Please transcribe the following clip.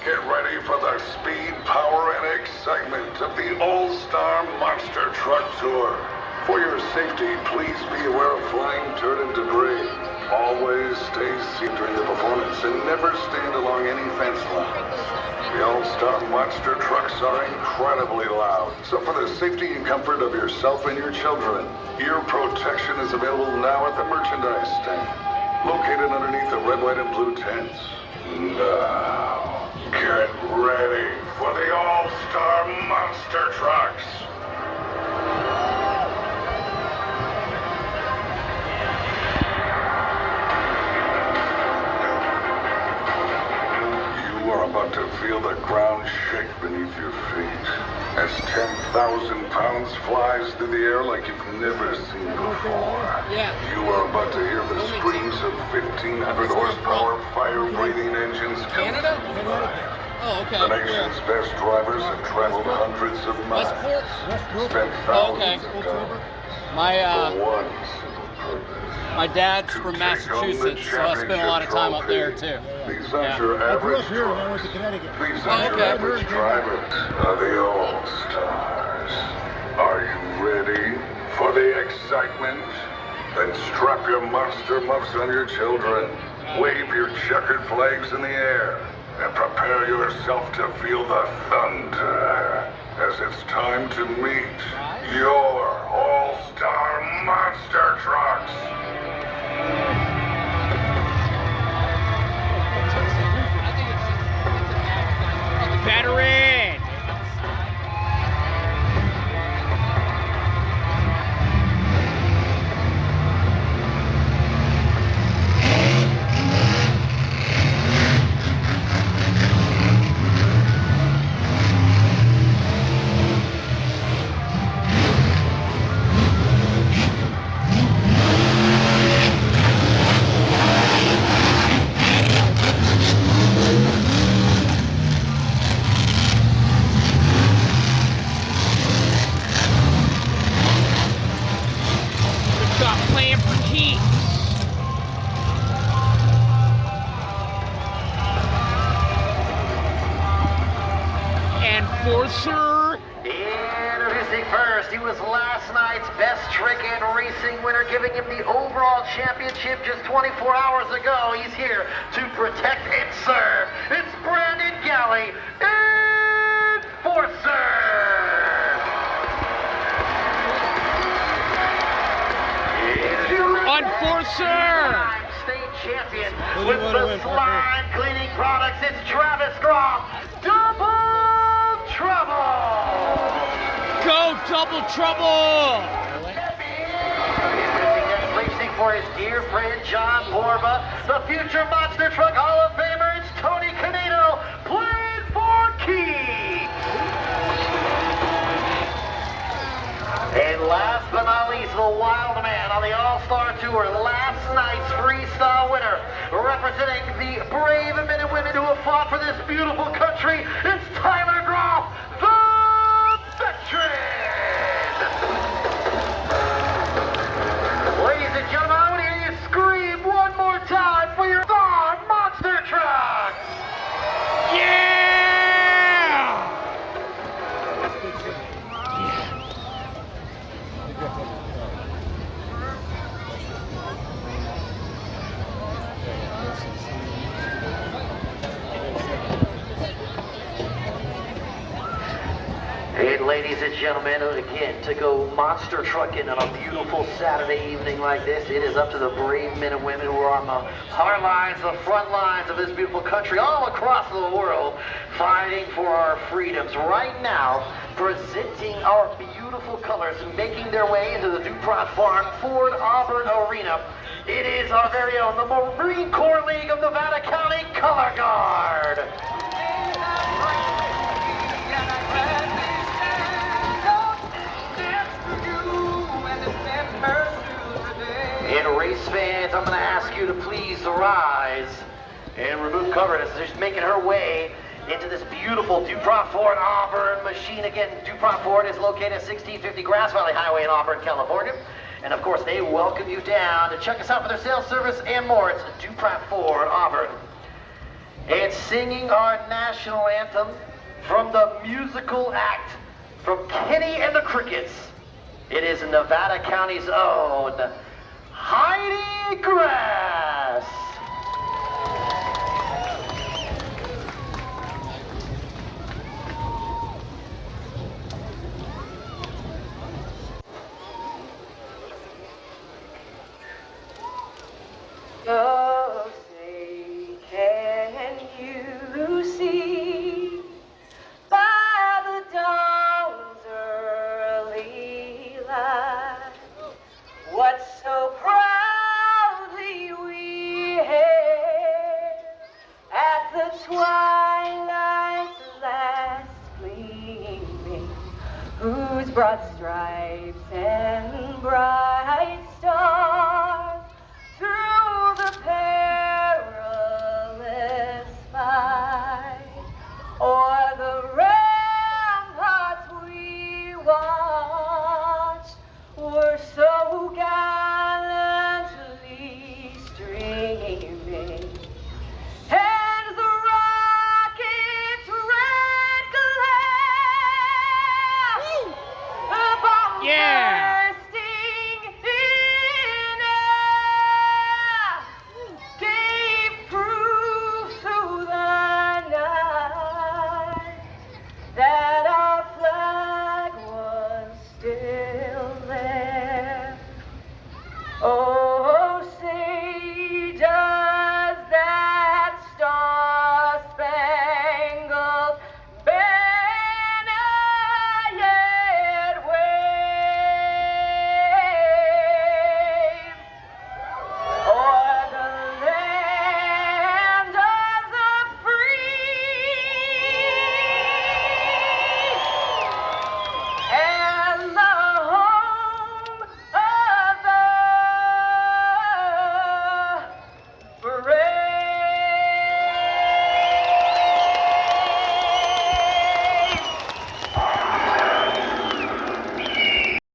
Get ready for the speed, power, and excitement of the All-Star Monster Truck Tour. For your safety, please be aware of flying dirt and debris. Always stay seated during the performance and never stand along any fence lines. The All-Star Monster Trucks are incredibly loud, so for the safety and comfort of yourself and your children, ear protection is available now at the merchandise stand, located underneath the red, white, and blue tents. Now, get ready for the All-Star Monster Trucks. You are about to feel the ground shake beneath your feet as 10,000 pounds flies through the air like you've never seen before. Yeah. You are about to hear the screams of 1,500 horsepower fire-breathing engines come Canada? to life. Oh, okay. The nation's best drivers have traveled hundreds of miles, Westport? spent Oh, okay. thousands of dollars My for one simple purpose. my dad's To from take home the Massachusetts, so I spent a lot of time up there too. These Yeah. aren't your I grew average up here and I went trucks. to Connecticut. These Oh, aren't your okay. average drivers. Are the All-Stars. Are you ready for the excitement? Then strap your monster muffs on your children. Wave your checkered flags in the air. And prepare yourself to feel the thunder. As it's time to meet your All-Star Monster Trucks. Veteran! Got playing for keeps. Enforcer. Introducing first, he was last night's best trick and racing winner, giving him the overall championship just 24 hours ago. He's here to protect and serve. It's Brandon Galley, Enforcer. Enforcer. State champion Who do with you wanna the win, slime cleaning products. It's Travis Groff. Double trouble. Go double trouble. Racing for his dear friend John Borba, the future Monster Truck Hall of Famer. It's Tony Canino, playing for Keith. And last but not least, the wild man on the All-Star Tour, last night's freestyle winner, representing the brave men and women who have fought for this beautiful country. It's Tyler Groff, the veteran. Ladies and gentlemen, I want to hear you scream one more time for your Star Monster Trucks! Yeah! And ladies and gentlemen, again, to go monster trucking on a beautiful Saturday evening like this, it is up to the brave men and women who are on the hard lines, the front lines of this beautiful country, all across the world, fighting for our freedoms. Right now, presenting our beautiful colors, making their way into the DuPont Farm Ford Auburn Arena. It is our very own, the Marine Corps League of Nevada County Color Guard. And race fans, I'm going to ask you to please rise and remove cover as she's making her way into this beautiful DuPont Ford Auburn machine. Again, DuPont Ford is located at 1650 Grass Valley Highway in Auburn, California. And of course, they welcome you down to check us out for their sales service and more. It's DuPont Ford Auburn. and singing our national anthem from the musical act from Kenny and the Crickets. It is Nevada County's own Heidi Grass. Oh, say, can you see by the dawn's early light what so proudly we hailed at the twilight's last gleaming, whose broad stripes and bright